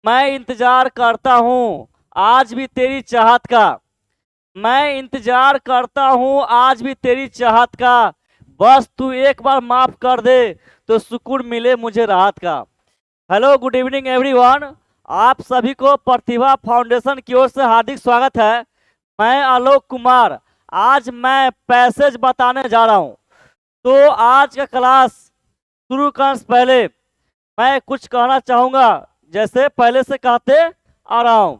मैं इंतजार करता हूँ आज भी तेरी चाहत का। मैं इंतजार करता हूँ आज भी तेरी चाहत का। बस तू एक बार माफ कर दे तो सुकून मिले मुझे राहत का। Hello, good evening everyone. आप सभी को प्रतिभा फाउंडेशन की ओर से हार्दिक स्वागत है। मैं आलोक कुमार। आज मैं पैसेज बताने जा रहा हूँ। तो आज का क्लास शुरू करने से पहले मैं कुछ कहना चाहूंगा, जैसे पहले से कहते आ रहा हूं।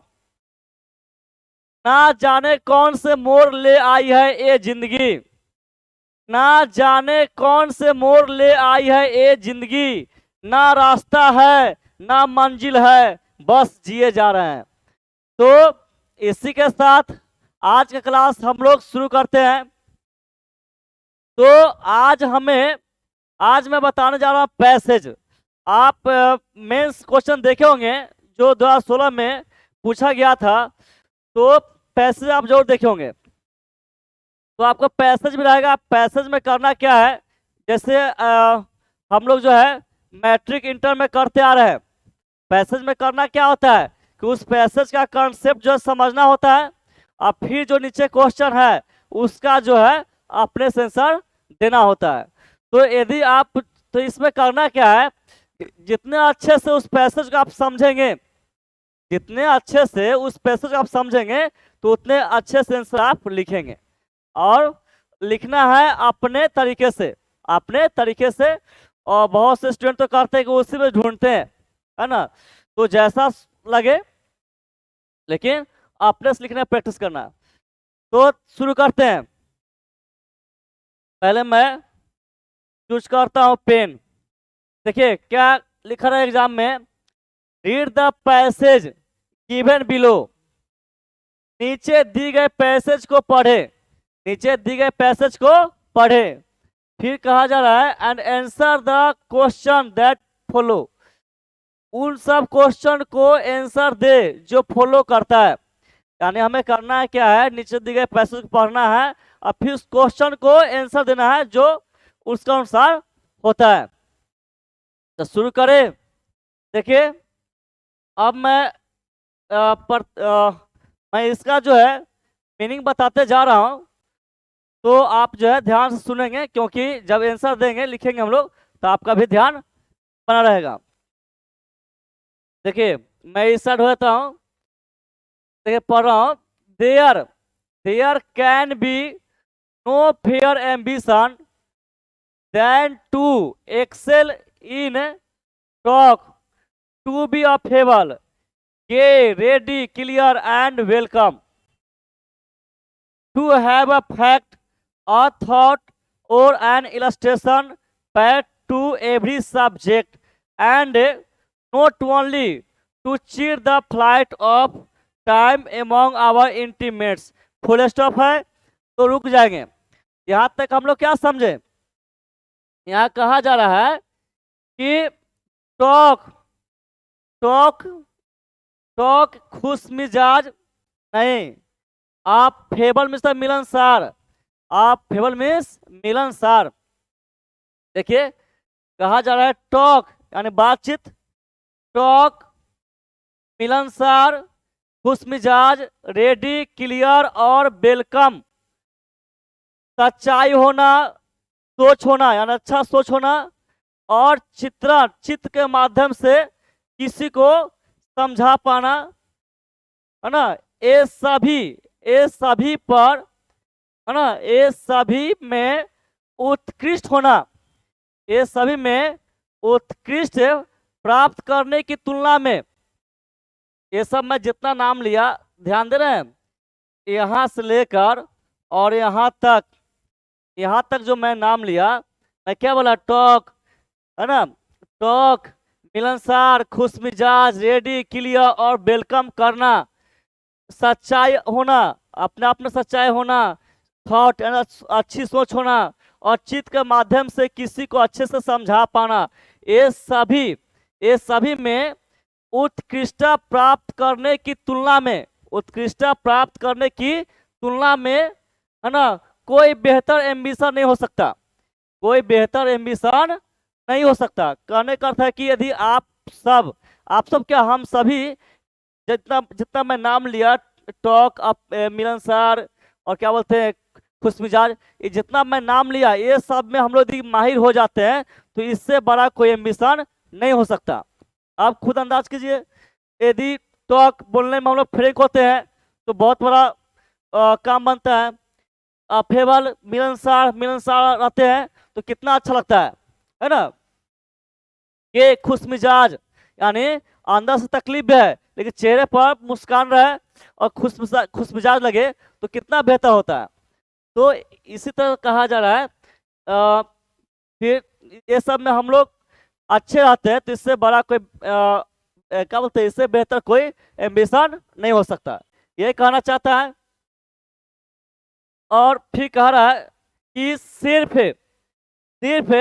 ना जाने कौन से मोड़ ले आई है ये जिंदगी। ना जाने कौन से मोड़ ले आई है ये जिंदगी। ना रास्ता है ना मंजिल है, बस जिए जा रहे हैं। तो इसी के साथ आज का क्लास हम लोग शुरू करते हैं। तो आज मैं बताने जा रहा हूँ पैसेज। आप मेंस क्वेश्चन देखे होंगे जो 2016 में पूछा गया था, तो पैसेज आप जरूर देखे होंगे। तो आपको पैसेज भी रहेगा। पैसेज में करना क्या है, जैसे हम लोग जो है मैट्रिक इंटर में करते आ रहे हैं। पैसेज में करना क्या होता है कि उस पैसेज का कॉन्सेप्ट जो समझना होता है, और फिर जो नीचे क्वेश्चन है उसका जो है अपने से आंसर देना होता है। तो यदि आप, तो इसमें करना क्या है, जितने अच्छे से उस पैसेज को आप समझेंगे, जितने अच्छे से उस पैसेज को आप समझेंगे तो उतने अच्छे से आंसर आप लिखेंगे। और लिखना है अपने तरीके से, अपने तरीके से। और बहुत से स्टूडेंट तो करते हैं कि उसी में ढूंढते हैं, है ना। तो जैसा लगे, लेकिन अपने से लिखना प्रैक्टिस करना। तो शुरू करते हैं। पहले मैं चूज करता हूं पेन। देखिए क्या लिखा रहा है एग्जाम में, read the passage given below. नीचे दी गए पैसेज को पढ़े, नीचे दी गए पैसेज को पढ़े। फिर कहा जा रहा है and answer the question that follow. उन सब क्वेश्चन को आंसर दे जो फॉलो करता है। यानी हमें करना है क्या है, नीचे दिए गए पैसेज को पढ़ना है और फिर उस क्वेश्चन को आंसर देना है जो उसका अनुसार होता है। तो शुरू करें। देखिए अब मैं इसका जो है मीनिंग बताते जा रहा हूं। तो आप जो है ध्यान से सुनेंगे, क्योंकि जब आंसर देंगे लिखेंगे हम लोग तो आपका भी ध्यान बना रहेगा। देखिए मैं इस साइड होता हूं, देखिए पढ़ रहा हूं। There there can be no fair ambition than to excel in talk, to be affable, gay ready clear and welcome, to have a fact, a thought or an illustration paired to every subject, and not only to cheer the flight of time among our intimates। Full stop है तो रुक जाएंगे। यहां तक हम लोग क्या समझे, यहां कहा जा रहा है कि टॉक टॉक टॉक खुश मिजाज नहीं, आप फेबल मिस्टर मिलनसार, आप फेबल मीन्स मिलनसार। देखिए कहा जा रहा है टॉक यानी बातचीत, टॉक मिलनसार, खुश मिजाज, रेडी क्लियर और वेलकम। सच्चाई होना, सोच होना यानी अच्छा सोच होना, और चित्र के माध्यम से किसी को समझा पाना, है ना। ये सभी पर, है ना, ये सभी में उत्कृष्ट होना, ये सभी में उत्कृष्ट प्राप्त करने की तुलना में। ये सब मैं जितना नाम लिया ध्यान दे रहे हैं, यहाँ से लेकर और यहाँ तक जो मैं नाम लिया, मैं क्या बोला, टॉक, है ना, टॉक मिलनसार, खुश मिजाज, रेडी क्लियर और वेलकम करना, सच्चाई होना, अपने आप में सच्चाई होना, थॉट अच्छी सोच होना, और चित्त के माध्यम से किसी को अच्छे से समझा पाना। ये सभी में उत्कृष्टता प्राप्त करने की तुलना में, उत्कृष्टता प्राप्त करने की तुलना में, है ना, कोई बेहतर एम्बिशन नहीं हो सकता, कोई बेहतर एम्बिशन नहीं हो सकता। कहने का अर्थ है कि यदि आप सब आप सब क्या, हम सभी जितना जितना मैं नाम लिया, टॉक अप, मिलनसार और क्या बोलते हैं खुशमिजाज, ये जितना मैं नाम लिया ये सब में हम लोग यदि माहिर हो जाते हैं तो इससे बड़ा कोई एम्बिशन नहीं हो सकता। आप खुद अंदाज कीजिए, यदि टॉक बोलने में हम लोग फ्रेंक होते हैं तो बहुत बड़ा काम बनता है। अफेबल मिलनसार मिलनसार रहते हैं तो कितना अच्छा लगता है ना। ये खुशमिजाज यानी अंदर से तकलीफ भी है लेकिन चेहरे पर मुस्कान रहे और खुशमिजाज लगे तो कितना बेहतर होता है। तो इसी तरह कहा जा रहा है फिर ये सब में हम लोग अच्छे रहते हैं तो इससे बड़ा कोई क्या बोलते हैं, इससे बेहतर कोई एम्बिशन नहीं हो सकता, ये कहना चाहता है। और फिर कह रहा है कि सिर्फ सिर्फ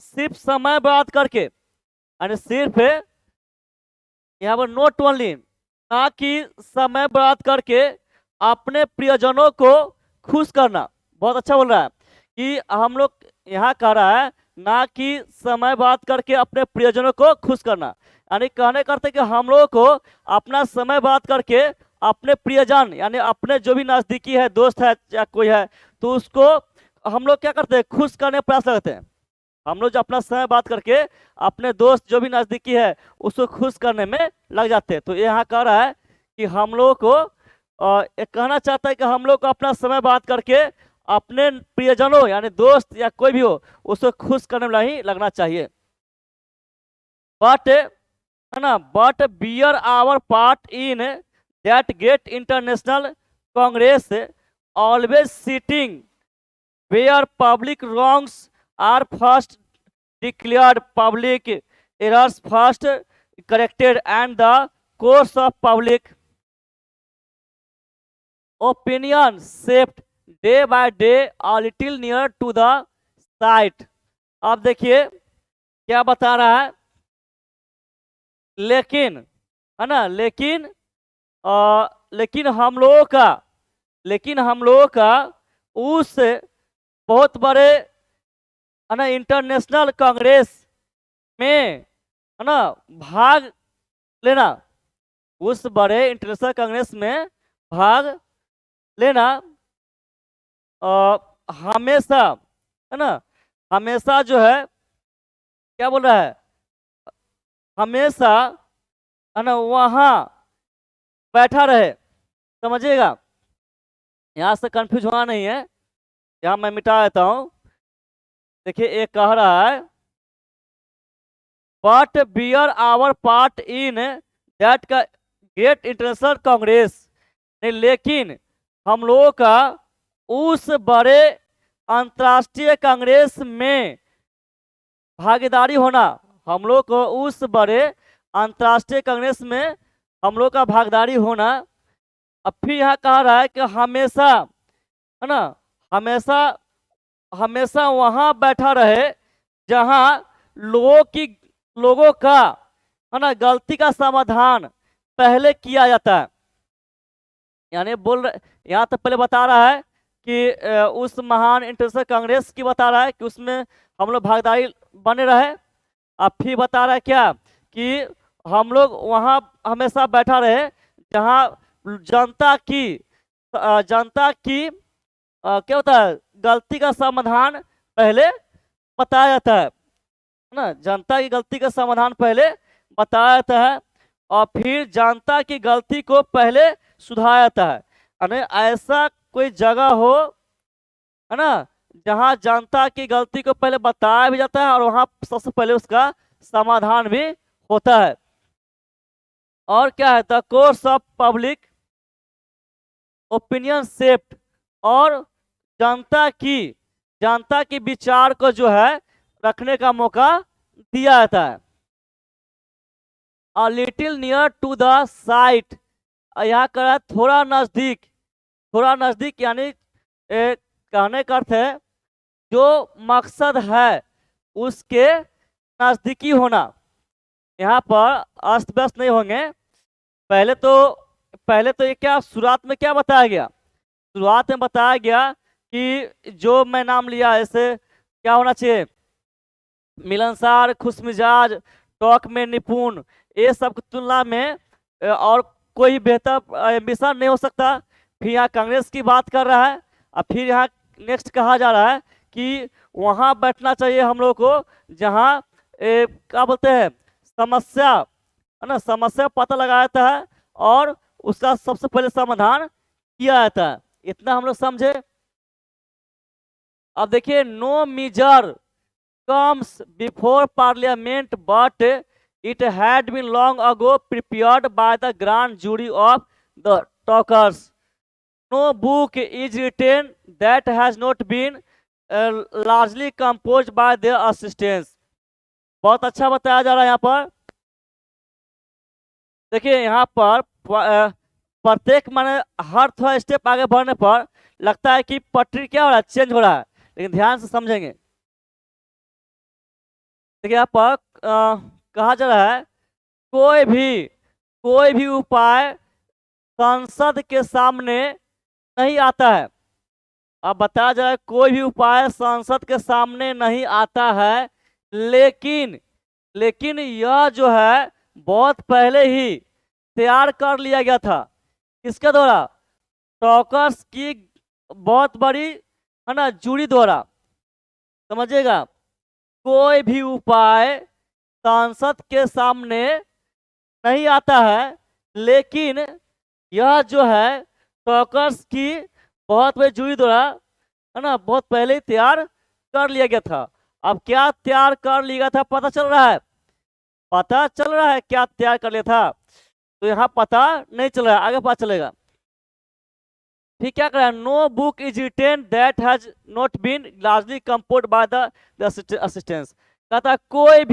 सिर्फ समय बर्बाद करके, यानी सिर्फ यहाँ पर नोट ओनली, ना कि समय बर्बाद करके अपने प्रियजनों को खुश करना। बहुत अच्छा बोल रहा है कि हम लोग यहाँ कह रहा है ना कि समय बर्बाद करके अपने प्रियजनों को खुश करना, यानी कहने करते कि हम लोगों को अपना समय बर्बाद करके अपने प्रियजन यानी अपने जो भी नज़दीकी है, दोस्त है या कोई है, तो उसको हम लोग क्या करते हैं, खुश करने का प्रयास करते हैं। हम लोग जो अपना समय बात करके अपने दोस्त जो भी नज़दीकी है उसको खुश करने में लग जाते हैं। तो यहाँ कह रहा है कि हम लोगों को कहना चाहता है कि हम लोग को अपना समय बात करके अपने प्रियजनों यानी दोस्त या कोई भी हो उसको खुश करने में ही लगना चाहिए। बट है ना, but bear our part in that great international congress always sitting where public wrongs are first declared, public errors first corrected, and the course of public opinion shaped day by day a little near to the site। अब देखिए क्या बता रहा है, लेकिन है ना, लेकिन हम लोगों का उस बहुत बड़े है ना इंटरनेशनल कांग्रेस में है ना भाग लेना, उस बड़े इंटरनेशनल कांग्रेस में भाग लेना हमेशा, है ना, हमेशा जो है क्या बोल रहा है, हमेशा है ना वहाँ बैठा रहे। समझिएगा, यहाँ से कंफ्यूज होना नहीं है, यहाँ मैं मिटा देता हूँ। देखिए एक कह रहा है but bear our part in that का गेट इंटरनेशनल कांग्रेस, लेकिन हम लोगों का उस बड़े अंतर्राष्ट्रीय कांग्रेस में भागीदारी होना, हम लोग को उस बड़े अंतर्राष्ट्रीय कांग्रेस में हम लोग का भागीदारी होना। अब फिर यहाँ कह रहा है कि हमेशा है ना, हमेशा वहां बैठा रहे जहां लोगों का है ना गलती का समाधान पहले किया जाता है। यानी यहाँ तक पहले बता रहा है कि उस महान इंटरनेशनल कांग्रेस की बता रहा है कि उसमें हम लोग भागीदारी बने रहे। अब फिर बता रहा है क्या कि हम लोग वहां हमेशा बैठा रहे जहां जनता की क्या होता है, गलती का समाधान पहले बताया जाता है ना, जनता की गलती का समाधान पहले बताया जाता है और फिर जनता की गलती को पहले सुधारा जाता है। यानी ऐसा कोई जगह हो है ना जहां जनता की गलती को पहले बताया भी जाता है और वहां सबसे पहले उसका समाधान भी होता है। और क्या है, the course of public opinion shaped, और जनता की विचार को जो है रखने का मौका दिया जाता है। A little near to the site, यहाँ कर थोड़ा नजदीक यानी कहने का अर्थ है जो मकसद है उसके नजदीकी होना। यहाँ पर अस्त व्यस्त नहीं होंगे। पहले तो ये क्या शुरुआत में क्या बताया गया, शुरुआत में बताया गया कि जो मैं नाम लिया ऐसे क्या होना चाहिए, मिलनसार, खुशमिजाज, टॉक में निपुण, ये सब की तुलना में और कोई बेहतर मिशन नहीं हो सकता। फिर यहाँ कांग्रेस की बात कर रहा है। और फिर यहाँ नेक्स्ट कहा जा रहा है कि वहाँ बैठना चाहिए हम लोग को जहाँ क्या बोलते हैं समस्या, है ना, समस्या पता लगाया जाता है और उसका सबसे पहले समाधान किया जाता है। इतना हम लोग समझे। अब देखिए, no measure comes before parliament but it had been long ago prepared by the grand jury of the talkers. No book is written that has not been largely composed by their assistants। बहुत अच्छा बताया जा रहा है यहाँ पर। देखिए यहाँ पर प्रत्येक माने हर थोड़ा स्टेप आगे बढ़ने पर लगता है कि पटरी क्या हो रहा है, चेंज हो रहा है, लेकिन ध्यान से समझेंगे। देखिए यहाँ पर कहा जा रहा है कोई भी उपाय संसद के सामने नहीं आता है। अब बताया जाए कोई भी उपाय संसद के सामने नहीं आता है, लेकिन यह जो है बहुत पहले ही तैयार कर लिया गया था। किसके द्वारा? टॉकर्स की बहुत बड़ी, है ना, जूरी द्वारा। समझिएगा, कोई भी उपाय संसद के सामने नहीं आता है, लेकिन यह जो है टॉकर्स की बहुत बड़ी जूरी द्वारा, है ना, बहुत पहले ही तैयार कर लिया गया था। अब क्या तैयार कर लिया था पता चल रहा है? पता चल रहा है क्या तैयार कर लिया था? तो यहाँ पता नहीं चल रहा है, आगे पता चलेगा। ठीक, क्या करा? No book is written that has not been largely composed by the assistants. कहता कोई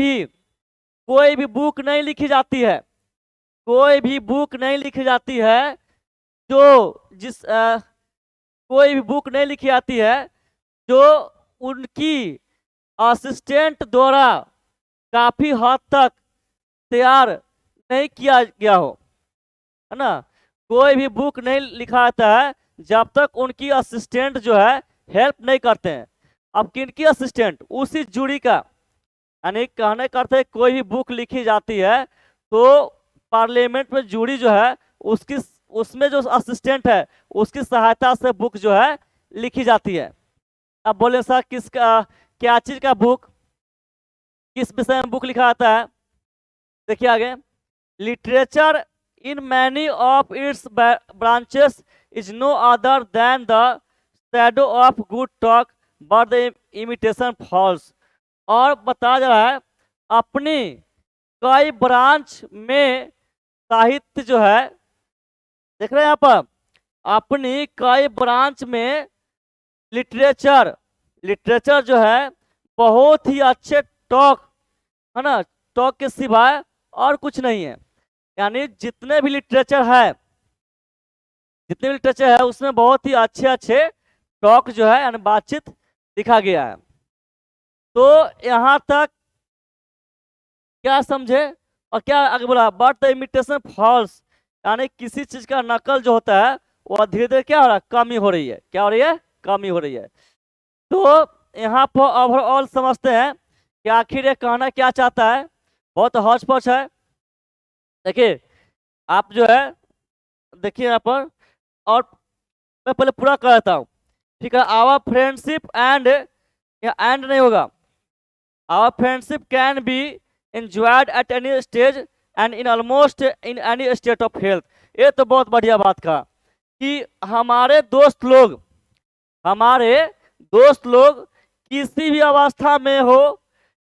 भी बुक नहीं लिखी जाती है, कोई भी बुक नहीं लिखी जाती है जो कोई भी बुक नहीं लिखी जाती है जो उनकी असिस्टेंट द्वारा काफी हद तक तैयार नहीं किया गया हो, है ना। कोई भी बुक नहीं लिखा जाता है जब तक उनकी असिस्टेंट जो है हेल्प नहीं करते हैं। अब किनकी असिस्टेंट? उसी जूरी का। यानी कहने का अर्थ है कोई भी बुक लिखी जाती है तो पार्लियामेंट में जूरी जो है उसमें जो असिस्टेंट है उसकी सहायता से बुक जो है लिखी जाती है। अब बोले सर किसका, क्या चीज का बुक, किस विषय में बुक लिखा जाता है? देखिए आगे, literature in many of its branches is no other than the shadow of good talk but the imitation falls. और बताया जा रहा है अपनी कई ब्रांच में साहित्य जो है, देख रहे हैं यहाँ पर, अपनी कई ब्रांच में लिटरेचर जो है बहुत ही अच्छे टॉक, है ना, टॉक के सिवाय और कुछ नहीं है। यानी जितने भी लिटरेचर है उसमें बहुत ही अच्छे टॉक जो है यानी बातचीत लिखा गया है। तो यहाँ तक क्या समझे? और क्या आगे बोला? बट द इमिटेशन फॉल्स, यानी किसी चीज का नकल जो होता है वह धीरे धीरे क्या हो रहा है, कमी हो रही है। क्या हो रही है? कमी हो रही है। तो यहाँ पर ओवरऑल समझते हैं कि आखिर ये कहना क्या चाहता है। बहुत हौच पौच है। देखिए आप जो है, देखिए यहाँ पर, और मैं पहले पूरा कर देता हूँ, ठीक है। आवर फ्रेंडशिप एंड, या एंड नहीं होगा, our friendship can be enjoyed at any stage and in almost in any state of health. ये तो बहुत बढ़िया बात कहा कि हमारे दोस्त लोग किसी भी अवस्था में हो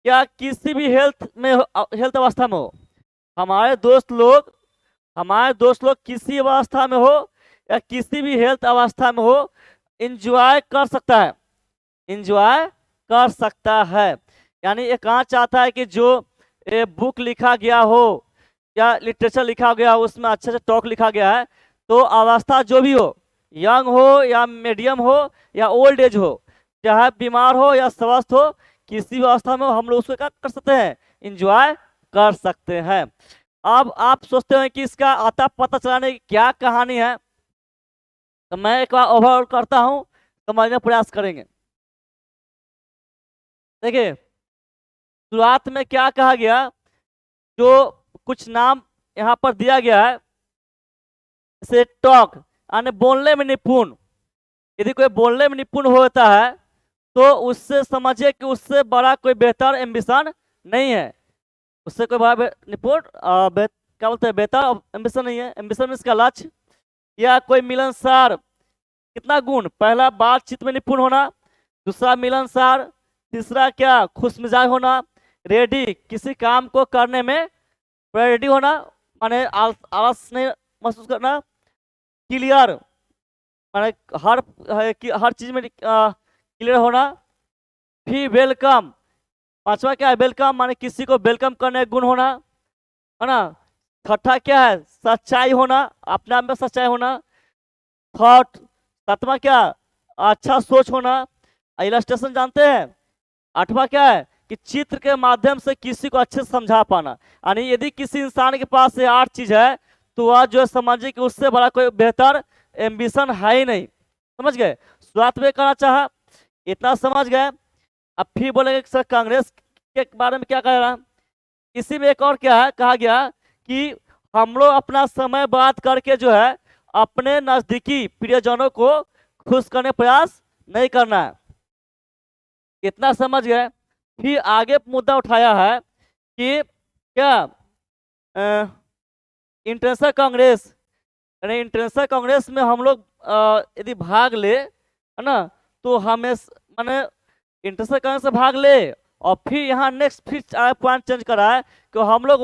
या किसी भी हेल्थ अवस्था में हो, हमारे दोस्त लोग किसी अवस्था में हो या किसी भी हेल्थ अवस्था में हो, एंजॉय कर सकता है। यानी ये कहा चाहता है कि जो बुक लिखा गया हो या लिटरेचर लिखा गया हो उसमें अच्छे से टॉक लिखा गया है, तो अवस्था जो भी हो, यंग हो या मीडियम हो या ओल्ड एज हो, चाहे बीमार हो या स्वस्थ हो, किसी भी अवस्था में हम लोग उसको क्या कर सकते हैं, एंजॉय कर सकते हैं। अब आप सोचते हैं कि इसका आता पता चलाने की क्या कहानी है, तो मैं एक बार ओवरऑल करता हूं, समझने का प्रयास करेंगे। देखिए शुरुआत में क्या कहा गया जो कुछ नाम यहाँ पर दिया गया है, जैसे टॉक यानी बोलने में निपुण। यदि कोई बोलने में निपुण होता है तो उससे समझिए कि उससे बड़ा कोई बेहतर एम्बिशन नहीं है। उससे कोई बड़ा निपुण क्या बोलते हैं, बेहतर एम्बिशन नहीं है। एम्बिशन इसका लक्ष्य। या कोई मिलनसार, कितना गुण, पहला बातचीत में निपुण होना, दूसरा मिलनसार, तीसरा क्या, खुश मिजाज होना, रेडी, किसी काम को करने में रेडी होना, माने आलस नहीं महसूस करना, क्लियर, माने हर चीज में क्लियर होना। फिर वेलकम, पांचवा क्या है, वेलकम, माने किसी को वेलकम करने का गुण होना, है ना। छठा क्या है, सच्चाई होना, अपने आप में सच्चाई होना। थॉट, सातवां क्या, अच्छा सोच होना। इलस्ट्रेशन जानते हैं। आठवां क्या है कि चित्र के माध्यम से किसी को अच्छे से समझा पाना। यानी यदि किसी इंसान के पास ये 8 चीज है तो वह जो है समझिए कि उससे बड़ा कोई बेहतर एम्बिशन है ही नहीं। समझ गए। शुरुआत में कहना चाहा, इतना समझ गए। अब फिर बोलेंगे सर कांग्रेस के बारे में क्या कह रहा है। इसी में एक और क्या है, कहा गया कि हम लोग अपना समय बात करके जो है अपने नजदीकी प्रियजनों को खुश करने प्रयास नहीं करना है। इतना समझ गए। फिर आगे मुद्दा उठाया है कि क्या इंटरनेशनल कांग्रेस, यानी इंटरनेशनल कांग्रेस में हम लोग यदि भाग ले, है ना, तो हमें माने इंटरनेशनल कांग्रेस से भाग ले और फिर यहाँ नेक्स्ट फिर पॉइंट चेंज करा है कि हम लोग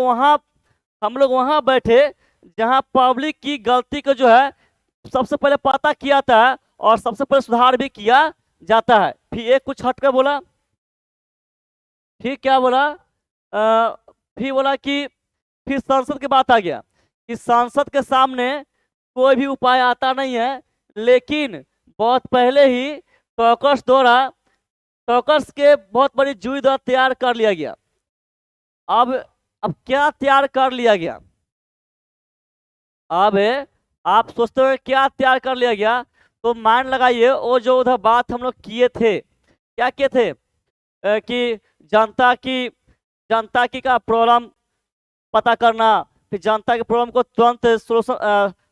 वहाँ बैठे जहाँ पब्लिक की गलती को जो है सबसे पहले पता किया था और सबसे पहले सुधार भी किया जाता है। फिर एक कुछ हटकर बोला, फिर क्या बोला, फिर बोला कि फिर संसद की बात आ गया कि संसद के सामने कोई भी उपाय आता नहीं है, लेकिन बहुत पहले ही टॉकर्स के बहुत बड़ी जुई द्वारा तैयार कर लिया गया। अब क्या तैयार कर लिया गया, अब आप सोचते हो क्या तैयार कर लिया गया, तो मान लगाइए वो जो उधर बात हम लोग किए थे, क्या किए थे कि जनता की का प्रॉब्लम पता करना, फिर जनता के प्रॉब्लम को तुरंत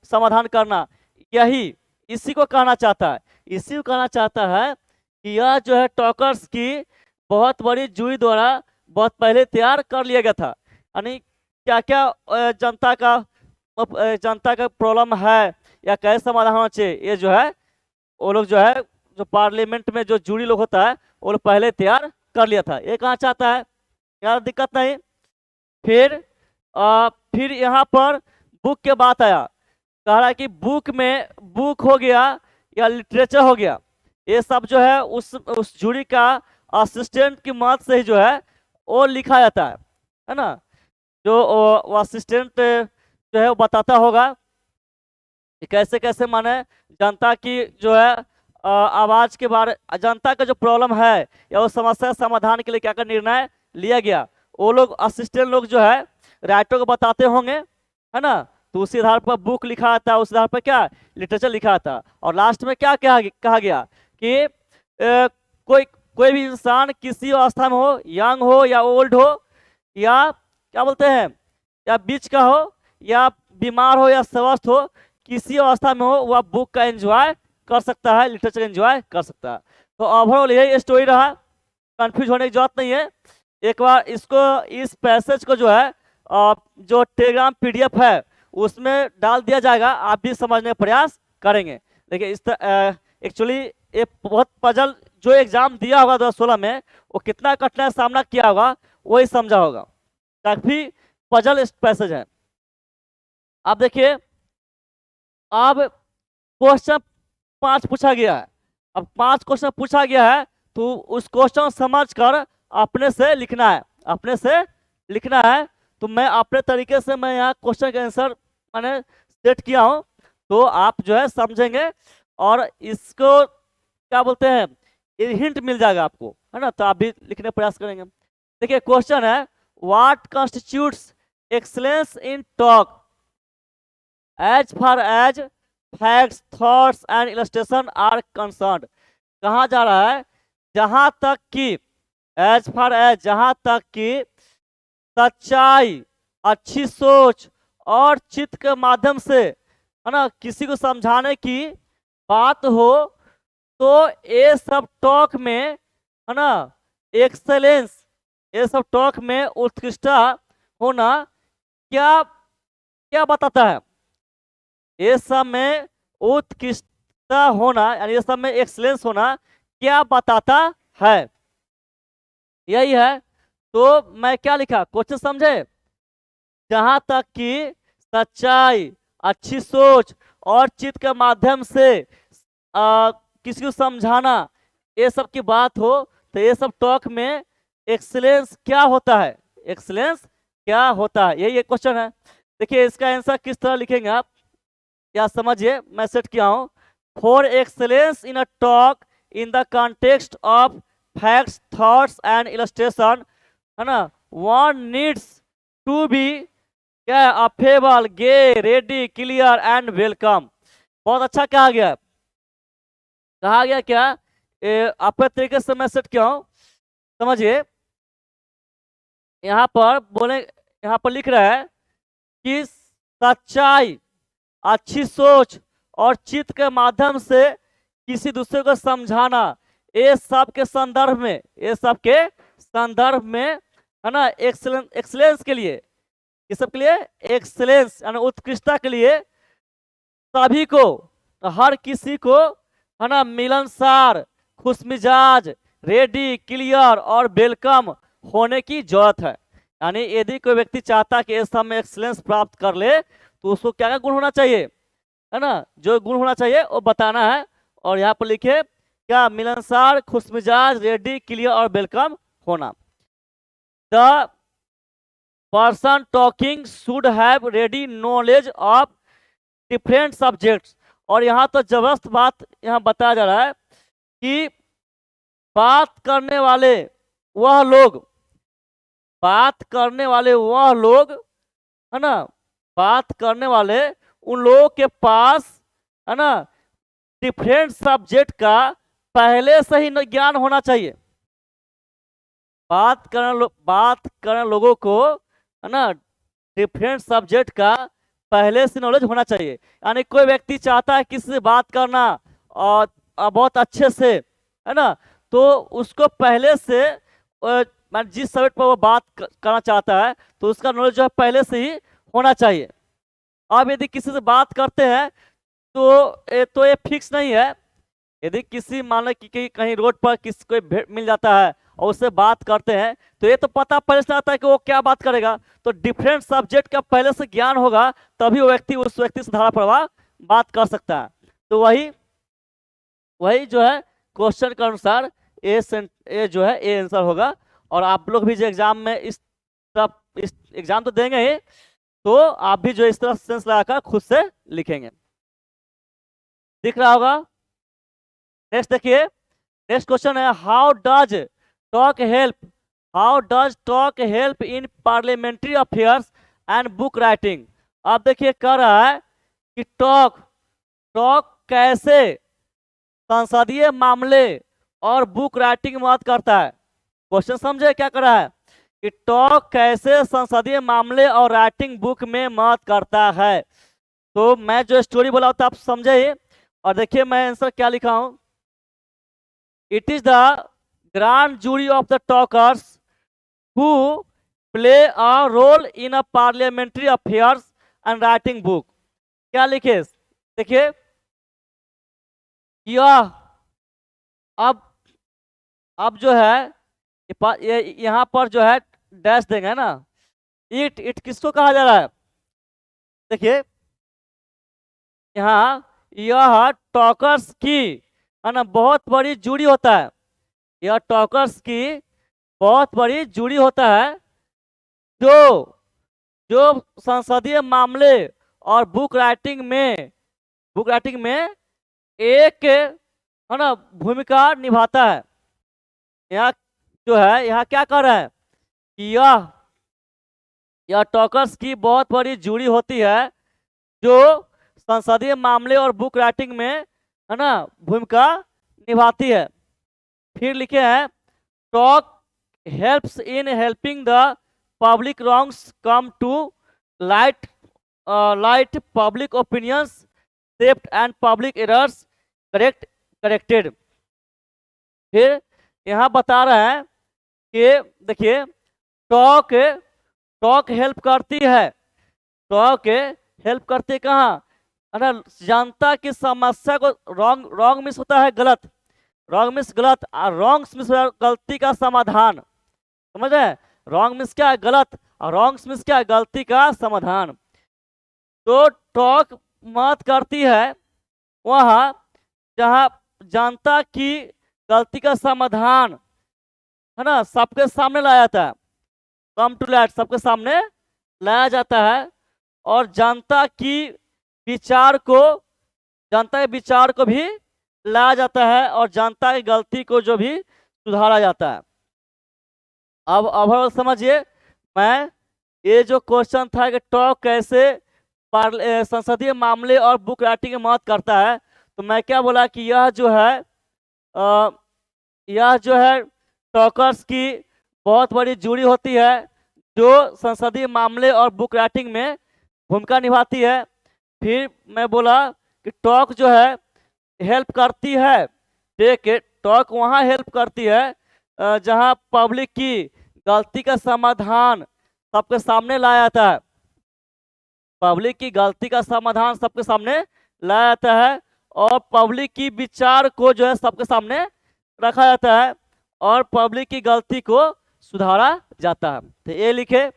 समाधान करना, यही इसी को कहना चाहता है। इसी को कहना चाहता है कि यह जो है टॉकर्स की बहुत बड़ी जुई द्वारा बहुत पहले तैयार कर लिया गया था। यानी क्या क्या जनता का प्रॉब्लम है या कैसे समाधान होना चाहिए, ये जो है वो लोग जो है जो पार्लियामेंट में जो जूरी लोग होता है वो लोग पहले तैयार कर लिया था। ये कहना चाहता है, यार दिक्कत नहीं। फिर यहाँ पर बुक के बात आया, कह रहा है कि बुक हो गया या लिटरेचर हो गया, ये सब जो है उस जूरी का असिस्टेंट की मदद से ही जो है वो लिखा जाता है ना। जो वो असिस्टेंट जो है वो बताता होगा कि कैसे कैसे माने जनता की जो है आवाज के बारे, जनता का जो प्रॉब्लम है या वो समस्या समाधान के लिए क्या क्या निर्णय लिया गया, वो लोग असिस्टेंट लोग जो है राइटर को बताते होंगे, है ना। तो उसी आधार पर बुक लिखा था, उस आधार पर क्या लिटरेचर लिखा था। और लास्ट में क्या कहा गया कि कोई भी इंसान किसी अवस्था में हो, यंग हो या ओल्ड हो या क्या बोलते हैं या बीच का हो या बीमार हो या स्वस्थ हो, किसी अवस्था में हो, वह बुक का एंजॉय कर सकता है, लिटरेचर एंजॉय कर सकता है। तो ओवरऑल यही स्टोरी रहा, कंफ्यूज होने की जरूरत नहीं है। एक बार इस पैसेज को जो है जो टेलीग्राम पीडीएफ है उसमें डाल दिया जाएगा, आप भी समझने का प्रयास करेंगे। देखिए इस एक्चुअली ये बहुत पजल जो एग्जाम दिया होगा 2016 में, वो कितना कठिनाई सामना किया होगा वही समझा होगा। काफी पजल इस पैसेज है। अब देखिए, अब क्वेश्चन 5 पूछा गया है। अब 5 क्वेश्चन पूछा गया है तो उस क्वेश्चन समझकर अपने से लिखना है। तो मैं अपने तरीके से मैं यहाँ क्वेश्चन का आंसर मैंने सेट किया हूँ, तो आप जो है समझेंगे और इसको क्या बोलते हैं ये हिंट मिल जाएगा आपको, है ना। तो आप भी लिखने का प्रयास करेंगे। देखिए क्वेश्चन है, what constitutes excellence in talk as far as facts, thoughts and illustration are concerned. कहा जा रहा है जहां तक कि एज फार एज, जहां तक कि सच्चाई, अच्छी सोच और चित्त के माध्यम से, है ना, किसी को समझाने की बात हो तो ये सब टॉक में, है ना, एक्सेलेंस, ये सब टॉक में उत्कृष्टता होना क्या क्या बताता है? ये सब में उत्कृष्टता होना यानी ये सब में एक्सेलेंस होना क्या बताता है? यही है। तो मैं क्या लिखा, क्वेश्चन समझे? जहां तक कि सच्चाई, अच्छी सोच और चित्त के माध्यम से किसी को समझाना, ये सब की बात हो तो ये सब टॉक में एक्सीलेंस क्या होता है? एक्सीलेंस क्या होता है? यही एक क्वेश्चन है। देखिए इसका आंसर किस तरह लिखेंगे आप, या समझिए, मैं सेट किया हूं। For excellence in a talk in the context of facts, thoughts and illustration, है ना, वन नीड्स टू बी क्या, affable, gay, ready, clear and welcome. बहुत अच्छा कहा गया। कहा गया क्या? अपने तरीके से मैं सेट किया हूं, समझिए। यहाँ पर बोले, यहाँ पर लिख रहा है कि सच्चाई, अच्छी सोच और चित्त के माध्यम से किसी दूसरे को समझाना, ये सब के संदर्भ में, ये सब के संदर्भ में, है ना, एक्सीलेंस के लिए, ये सब के लिए एक्सीलेंस यानी उत्कृष्टता के लिए सभी को, हर किसी को, है ना, मिलनसार, खुशमिजाज, रेडी, क्लियर और वेलकम होने की जरूरत है। यानी यदि कोई व्यक्ति चाहता है कि इस सब में एक्सीलेंस प्राप्त कर ले तो उसको क्या क्या गुण होना चाहिए, है ना, जो गुण होना चाहिए वो बताना है। और यहाँ पर लिखे क्या, मिलनसार, खुशमिजाज, रेडी, क्लियर और वेलकम होना। The person talking should have ready knowledge of different subjects. और यहाँ तो जबरदस्त बात यहाँ बताया जा रहा है कि बात करने वाले वह लोग, बात करने वाले वह लोग, है ना, बात करने वाले उन लोगों के पास, है ना, डिफरेंट सब्जेक्ट का पहले से ही ज्ञान होना चाहिए। बात करने लोगों को, है ना, डिफरेंट सब्जेक्ट का पहले से नॉलेज होना चाहिए। यानी कोई व्यक्ति चाहता है किसी से बात करना और बहुत अच्छे से, है ना, तो उसको पहले से जिस सब्जेक्ट पर वो बात करना चाहता है तो उसका नॉलेज जो है पहले से ही होना चाहिए। अब यदि किसी से बात करते हैं तो ये फिक्स नहीं है। यदि किसी, मान लो कि कहीं रोड पर किसी को मिल जाता है और उससे बात करते हैं तो ये तो पता पहले से आता है कि वो क्या बात करेगा। तो डिफरेंट सब्जेक्ट का पहले से ज्ञान होगा तभी वो व्यक्ति उस व्यक्ति से धारा प्रवाह बात कर सकता है। तो वही जो है क्वेश्चन के अनुसार ये जो है ये आंसर होगा। और आप लोग भी जो एग्जाम में इस एग्जाम तो देंगे ही, तो आप भी जो इस तरह सेंस लगाकर खुद से लिखेंगे। दिख रहा होगा? नेक्स्ट देखिए, नेक्स्ट क्वेश्चन है how does talk help in parliamentary affairs and book writing. अब देखिए कह रहा है कि टॉक कैसे संसदीय मामले और बुक राइटिंग में मदद करता है। क्वेश्चन समझे क्या कर रहा है कि टॉक कैसे संसदीय मामले और राइटिंग बुक में मदद करता है। तो मैं जो स्टोरी बोला था आप समझे ही। और देखिए मैं आंसर क्या लिखा हूं, it is the grand jury of the talkers who play a role in a parliamentary affairs and writing book. क्या लिखे देखिए, यह अब जो है ये यहाँ पर जो है डैश देंगे ना, इट किसको कहा जा रहा है? देखिए यहाँ यह टॉकर्स की, है ना, बहुत बड़ी जूरी होता है। यह टॉकर्स की बहुत बड़ी जूरी होता है जो संसदीय मामले और बुक राइटिंग में एक, है ना, भूमिका निभाता है। यहाँ जो है यहाँ क्या कर रहा है कि यह टॉकर्स की बहुत बड़ी जूरी होती है जो संसदीय मामले और बुक राइटिंग में, है ना, भूमिका निभाती है। फिर लिखे हैं talk helps in helping the public wrongs come to light, public opinions shaped and public errors corrected। फिर यहाँ बता रहे हैं कि देखिए टॉक टॉक हेल्प करती है, टॉक हेल्प करती है कहाँ, है ना, जनता की समस्या को, रॉन्ग रॉन्ग मिस होता है गलत, रॉन्ग मिस गलत, और रॉन्ग मिस गलती का समाधान, समझ रहे हैं, रॉन्ग मिस क्या है गलत, और रॉन्ग मिस क्या है गलती का समाधान। तो टॉक मत करती है वहाँ जहाँ जनता की गलती का समाधान, है ना, सबके सामने लाया जाता है, कम टू लाइट, सबके सामने लाया जाता है, और जनता की विचार को, जनता के विचार को भी लाया जाता है, और जनता की गलती को जो भी सुधारा जाता है। अब समझिए, मैं ये जो क्वेश्चन था कि टॉक कैसे संसदीय मामले और बुक राइटिंग में मदद करता है, तो मैं क्या बोला कि यह जो है टॉकर्स की बहुत बड़ी जुड़ी होती है, जो संसदीय मामले और बुक राइटिंग में भूमिका निभाती है। फिर मैं बोला कि टॉक जो है हेल्प करती है, ठीक है, टॉक वहाँ हेल्प करती है जहाँ पब्लिक की गलती का समाधान सबके सामने लाया जाता है, पब्लिक की गलती का समाधान सबके सामने लाया जाता है, और पब्लिक की विचार को जो है सबके सामने रखा जाता है, और पब्लिक की गलती को सुधारा जाता है। तो ये लिखे,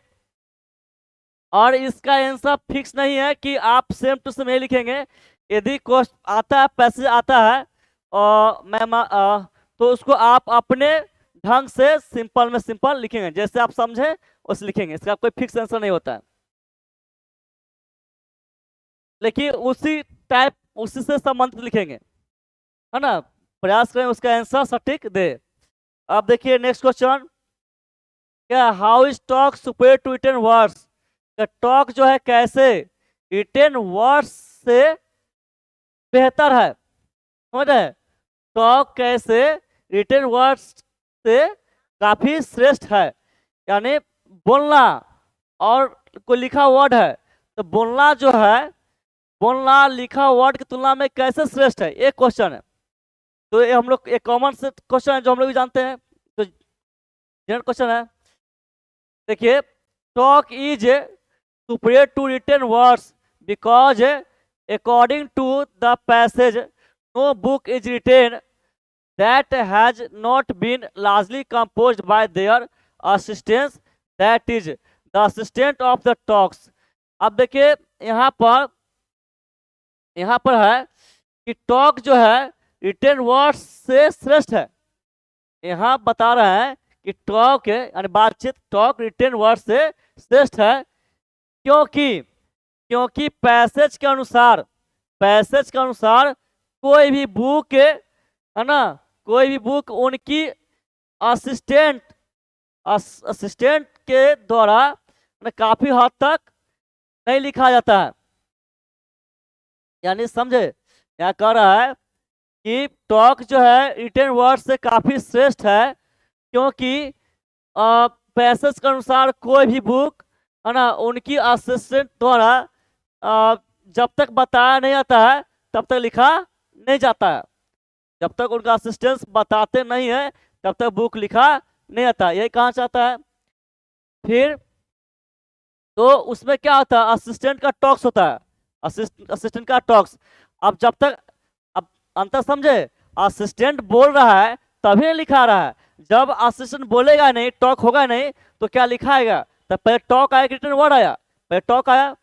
और इसका आंसर फिक्स नहीं है कि आप सेम टू सेम ये लिखेंगे, यदि क्वेश्चन आता है, पैसेज आता है और तो उसको आप अपने ढंग से सिंपल में सिंपल लिखेंगे, जैसे आप समझे उसे लिखेंगे, इसका कोई फिक्स आंसर नहीं होता है, लेकिन उसी टाइप, उसी से संबंधित लिखेंगे, है ना, प्रयास करें उसका आंसर सटीक दे। अब देखिए नेक्स्ट क्वेश्चन, क्या how is talk superior to written words, talk जो है कैसे रिटन वर्ड्स से बेहतर है, समझ रहे, टॉक कैसे रिटन वर्ड्स से काफी श्रेष्ठ है, यानी बोलना और कोई लिखा वर्ड है, तो बोलना जो है, बोलना लिखा वर्ड की तुलना में कैसे श्रेष्ठ है, एक क्वेश्चन है। तो ये हम लोग एक कॉमन से क्वेश्चन है जो हम लोग भी जानते हैं, तो जनरल क्वेश्चन है। देखिए talk is superior to written words because according to the passage no book is written that has not been largely composed by their assistants, that is the assistant of the talks। अब देखिए यहाँ पर है कि talk जो है written words से श्रेष्ठ है, यहाँ बता रहे हैं कि टॉक यानी बातचीत, टॉक रिटन वर्ड से श्रेष्ठ है, क्योंकि पैसेज के अनुसार कोई भी बुक, है ना, कोई भी बुक उनकी असिस्टेंट के द्वारा काफी हद तक नहीं लिखा जाता है, यानी समझे, यहाँ कह रहा है कि टॉक जो है रिटन वर्ड से काफी श्रेष्ठ है, क्योंकि पैसेज के अनुसार कोई भी बुक, है ना, उनकी असिस्टेंट द्वारा जब तक बताया नहीं जाता है तब तक लिखा नहीं जाता है, जब तक उनका असिस्टेंट बताते नहीं है तब तक बुक लिखा नहीं आता, यही कहा चाहता है। फिर तो उसमें क्या होता है, असिस्टेंट का टॉक्स होता है, असिस्टेंट का टॉक्स। अब जब तक, अब अंतर समझे, असिस्टेंट बोल रहा है तभी लिखा रहा है, जब असिस्टेंट बोलेगा नहीं, टॉक होगा नहीं, तो क्या लिखाएगा, तो पहले टॉक आया, रिटन वर्ड आया, पहले टॉक आया।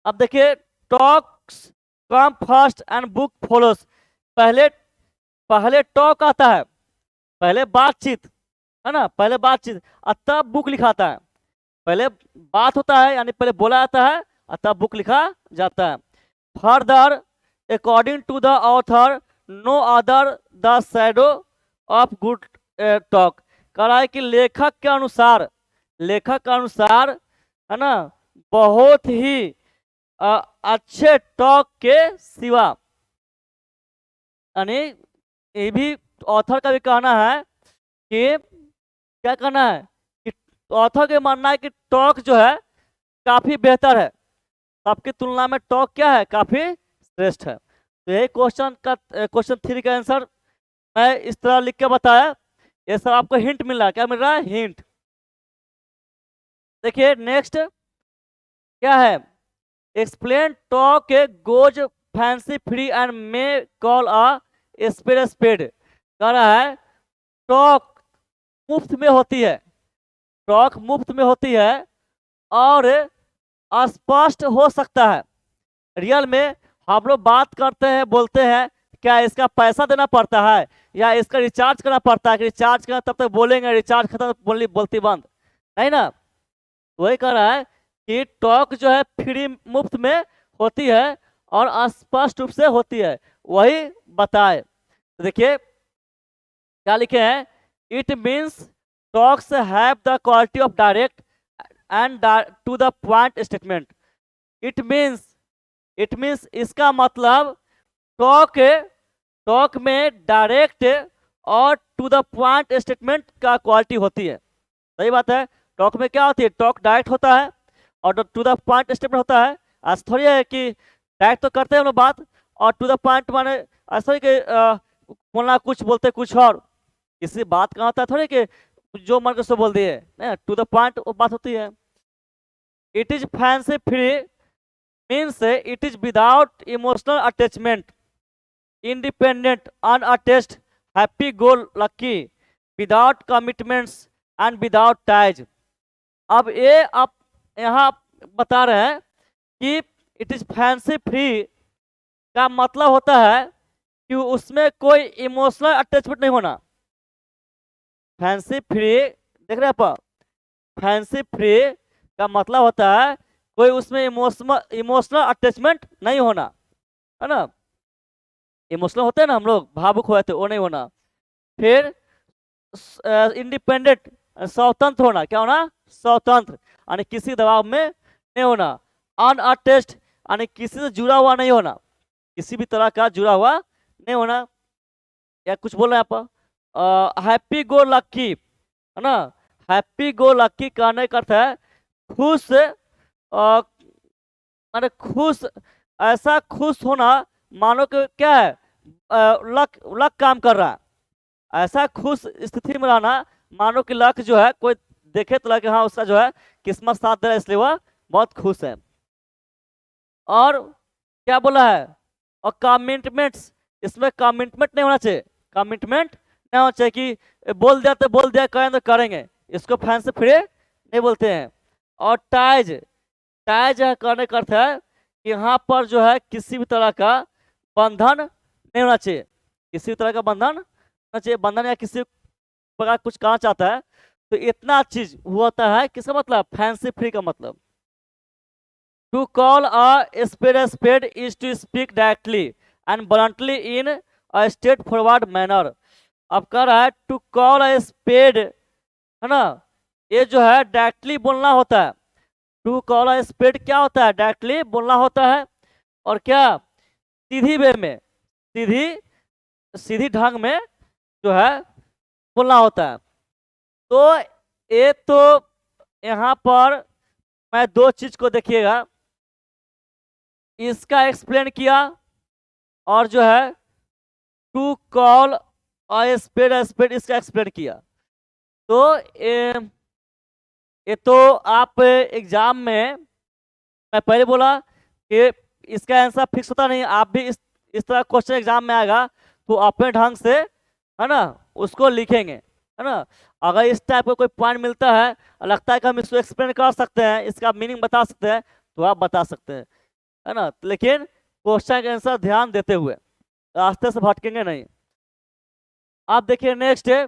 अब देखिए talks come first and book follows, पहले टॉक आता है, पहले बातचीत, है ना, पहले बातचीत, तब बुक लिखाता है, पहले बात होता है यानी पहले बोला जाता है, तब बुक लिखा जाता है। Further according to the author no other the shadow of good talk, कह रहा है कि लेखक के अनुसार, है ना, बहुत ही अच्छे टॉक के सिवा, यानी ये भी ऑथर का भी कहना है कि क्या कहना है कि तो ऑथर का मानना है कि टॉक जो है काफी बेहतर है, सबकी तुलना में टॉक क्या है, काफी श्रेष्ठ है। तो यही क्वेश्चन 3 का आंसर मैं इस तरह लिख के बताया। ये सब आपको हिंट मिल रहा है, क्या मिल रहा है, हिंट। देखिए नेक्स्ट क्या है, explain talk goes fancy free and may call a spade कह रहा है टॉक मुफ्त में होती है, टॉक मुफ्त में होती है और अस्पष्ट हो सकता है। रियल में हम लोग बात करते हैं, बोलते हैं, क्या इसका पैसा देना पड़ता है या इसका रिचार्ज करना पड़ता है कि रिचार्ज करना तब तक बोलेंगे, रिचार्ज खत्म बोलती बंद, नहीं ना। वही कह रहा है कि टॉक जो है फ्री मुफ्त में होती है और स्पष्ट रूप से होती है, वही बताए। तो देखिए क्या लिखे हैं, it means talks have the quality of direct and to the point statement. It means इसका मतलब टॉक में डायरेक्ट और टू द पॉइंट स्टेटमेंट का क्वालिटी होती है। सही बात है, टॉक में क्या होती है, टॉक डायरेक्ट होता है और टू द पॉइंट स्टेटमेंट होता है। आज थोड़ी है कि डायरेक्ट तो करते हैं हम लोग बात और टू द पॉइंट माने ऐसा ही कि बोलना कुछ बोलते कुछ और, किसी बात का होता है थोड़ी कि जो मन को सो बोल दिए, टू द पॉइंट बात होती है। It is fancy free means it is without emotional attachment, independent, unattached, happy go lucky, without commitments and without ties। अब ये आप यहाँ बता रहे हैं कि इट इज फैंसी फ्री का मतलब होता है कि उसमें कोई इमोशनल अटैचमेंट नहीं होना। फैंसी फ्री देख रहे हैं आप, फैंसी फ्री का मतलब होता है कोई उसमें इमोशनल अटैचमेंट नहीं होना, है ना। इमोशनल होते हैं ना हम लोग, भावुक हुए थे, वो नहीं होना। फिर इंडिपेंडेंट, स्वतंत्र होना, क्या होना, स्वतंत्र, यानी किसी दबाव में नहीं होना। अनअटैच्ड यानी किसी से जुड़ा हुआ नहीं होना, किसी भी तरह का जुड़ा हुआ नहीं होना। या कुछ बोल रहे हैं आप, हैप्पी गो लक्की, है ना। हैप्पी गो लक्की कहने का अर्थ है खुश, माने खुश, ऐसा खुश होना मानो कि क्या है, लक काम कर रहा है, ऐसा खुश स्थिति में रहना मानो कि लक जो है कोई देखे तो लगे हाँ उसका जो है किस्मत साथ दे रहा है, इसलिए वह बहुत खुश है। और क्या बोला है, और कमिटमेंट्स, इसमें कमिटमेंट नहीं होना चाहिए, कमिटमेंट नहीं होना चाहिए कि बोल दिया तो बोल दिया, करें तो करेंगे, इसको फैंसी फ्री नहीं बोलते हैं। और टाइज, टाइज करने का अर्थ है कि यहाँ पर जो है किसी भी तरह का बंधन नहीं होना चाहिए, किसी तरह का बंधन होना चाहिए, बंधन या किसी प्रकार कुछ कहना चाहता है तो इतना चीज होता है, किसका मतलब, फैंसी फ्री का मतलब। To call a spade is to speak directly and bluntly in a straightforward manner. अब कह रहा है टू कॉल अ स्पेड, है ना, ये जो है डायरेक्टली बोलना होता है। टू कॉल अ स्पेड क्या होता है, डायरेक्टली बोलना होता है, और क्या, सीधी वे में, सीधी ढंग में जो है बोलना होता है। तो ये तो यहाँ पर मैं दो चीज को देखिएगा, इसका एक्सप्लेन किया और जो है टू कॉल अ स्पेड इसका एक्सप्लेन किया। तो ये तो आप एग्जाम में, मैं पहले बोला कि इसका आंसर फिक्स होता नहीं, आप भी इस तरह क्वेश्चन एग्जाम में आएगा तो अपने ढंग से, है ना, उसको लिखेंगे, है ना। अगर इस टाइप का कोई पॉइंट मिलता है, लगता है कि हम इसको एक्सप्लेन कर सकते हैं, इसका मीनिंग बता सकते हैं, तो आप बता सकते हैं, है ना। लेकिन क्वेश्चन का आंसर ध्यान देते हुए, रास्ते से भटकेंगे नहीं। आप देखिए नेक्स्ट है,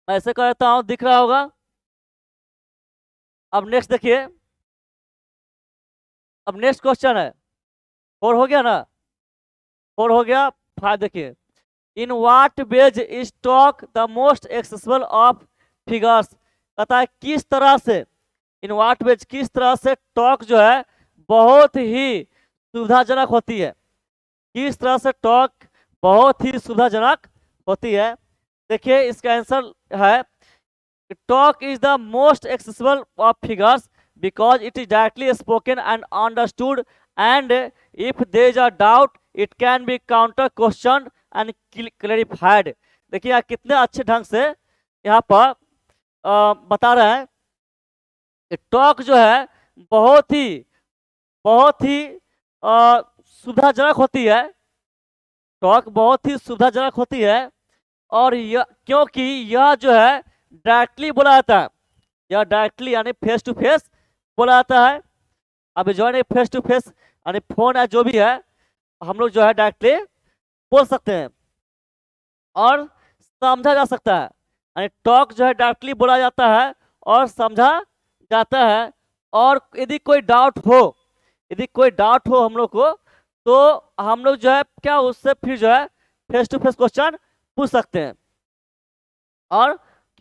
मैं ऐसे कहता हूँ, दिख रहा होगा। अब नेक्स्ट देखिए, अब नेक्स्ट क्वेश्चन है, 4 हो गया ना, 4 हो गया, 5 देखिए। In what ways is talk the most accessible of figures, कहता है किस तरह से, इन व्हाट वेज किस तरह से टॉक जो है बहुत ही सुविधाजनक होती है, किस तरह से टॉक बहुत ही सुविधाजनक होती है। देखिए इसका आंसर है Talk is the most accessible of figures because it is directly spoken and understood, and if there is a doubt it can be counter questioned and clarified. देखिए यहाँ कितने अच्छे ढंग से यहाँ पर बता रहे हैं कि टॉक जो है बहुत ही सुविधाजनक होती है। टॉक बहुत ही सुविधाजनक होती है और यह क्योंकि यह जो है डायरेक्टली बोला जाता है, यह डायरेक्टली यानी फेस टू फेस बोला जाता है। अभी जो है फेस टू फेस यानी फोन है जो भी है हम लोग जो है डायरेक्टली बोल सकते हैं और समझा जा सकता है। यानी टॉक जो है डायरेक्टली बोला जाता है और समझा जाता है। और यदि कोई डाउट हो हम लोग को तो हम लोग जो है क्या उससे फिर जो है फेस टू फेस क्वेश्चन पूछ सकते हैं और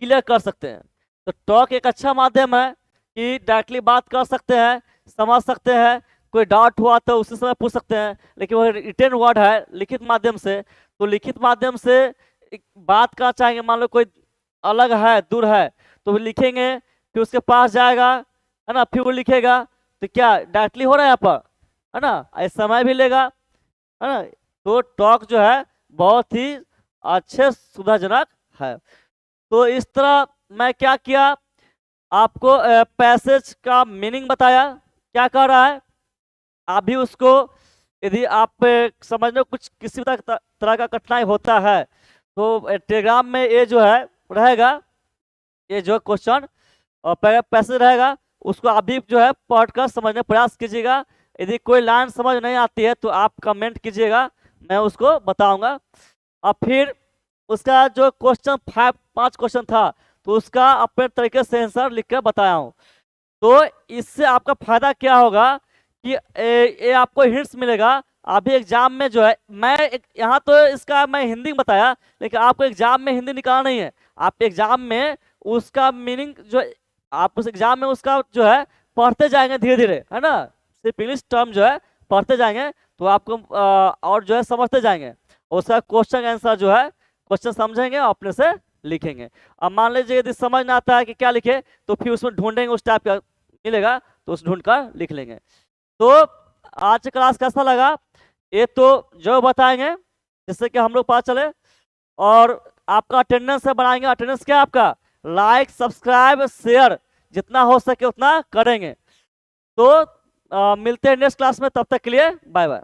क्लियर कर सकते हैं। तो टॉक एक अच्छा माध्यम है कि डायरेक्टली बात कर सकते हैं, समझ सकते हैं, कोई डाउट हुआ तो उसी समय पूछ सकते हैं। लेकिन वह रिटन वर्ड है लिखित माध्यम से, तो लिखित माध्यम से बात करना चाहेंगे, मान लो कोई अलग है दूर है तो लिखेंगे फिर उसके पास जाएगा है ना, फिर वो लिखेगा तो क्या डायरेक्टली हो रहा है यहाँ पर है ना, ऐसा समय भी लेगा है ना। तो टॉक जो है बहुत ही अच्छे सुविधाजनक है। तो इस तरह मैं क्या किया आपको पैसेज का मीनिंग बताया क्या कह रहा है। आप भी उसको यदि आप समझने कुछ किसी तरह का कठिनाई होता है तो टेलीग्राम में ये जो है रहेगा, ये जो क्वेश्चन और पैसेज रहेगा उसको आप भी जो है पढ़कर समझने प्रयास कीजिएगा। यदि कोई लाइन समझ नहीं आती है तो आप कमेंट कीजिएगा, मैं उसको बताऊंगा। और फिर उसका जो क्वेश्चन 5 क्वेश्चन था तो उसका अपने तरीके से आंसर लिख कर बताया हूँ। तो इससे आपका फायदा क्या होगा कि ये आपको हिंट्स मिलेगा। अभी एग्जाम में जो है मैं यहाँ तो इसका मैं हिंदी में बताया, लेकिन आपको एग्जाम में हिंदी निकालना नहीं है। आप एग्जाम में उसका मीनिंग जो आप उस एग्जाम में उसका जो है पढ़ते जाएंगे धीरे धीरे है ना, सिर्फ इंग्लिश टर्म जो है पढ़ते जाएंगे तो आपको और जो है समझते जाएंगे। उसका क्वेश्चन आंसर जो है क्वेश्चन समझेंगे और अपने से लिखेंगे। अब मान लीजिए यदि समझ ना आता है कि क्या लिखे तो फिर उसमें ढूंढेंगे, उस टाइप का मिलेगा तो उस ढूंढ कर लिख लेंगे। तो आज क्लास कैसा लगा ये तो जो बताएंगे जिससे कि हम लोग पता चले। और आपका अटेंडेंस है बनाएंगे, अटेंडेंस क्या आपका लाइक सब्सक्राइब शेयर जितना हो सके उतना करेंगे। तो मिलते हैं नेक्स्ट क्लास में, तब तक के लिए बाय बाय।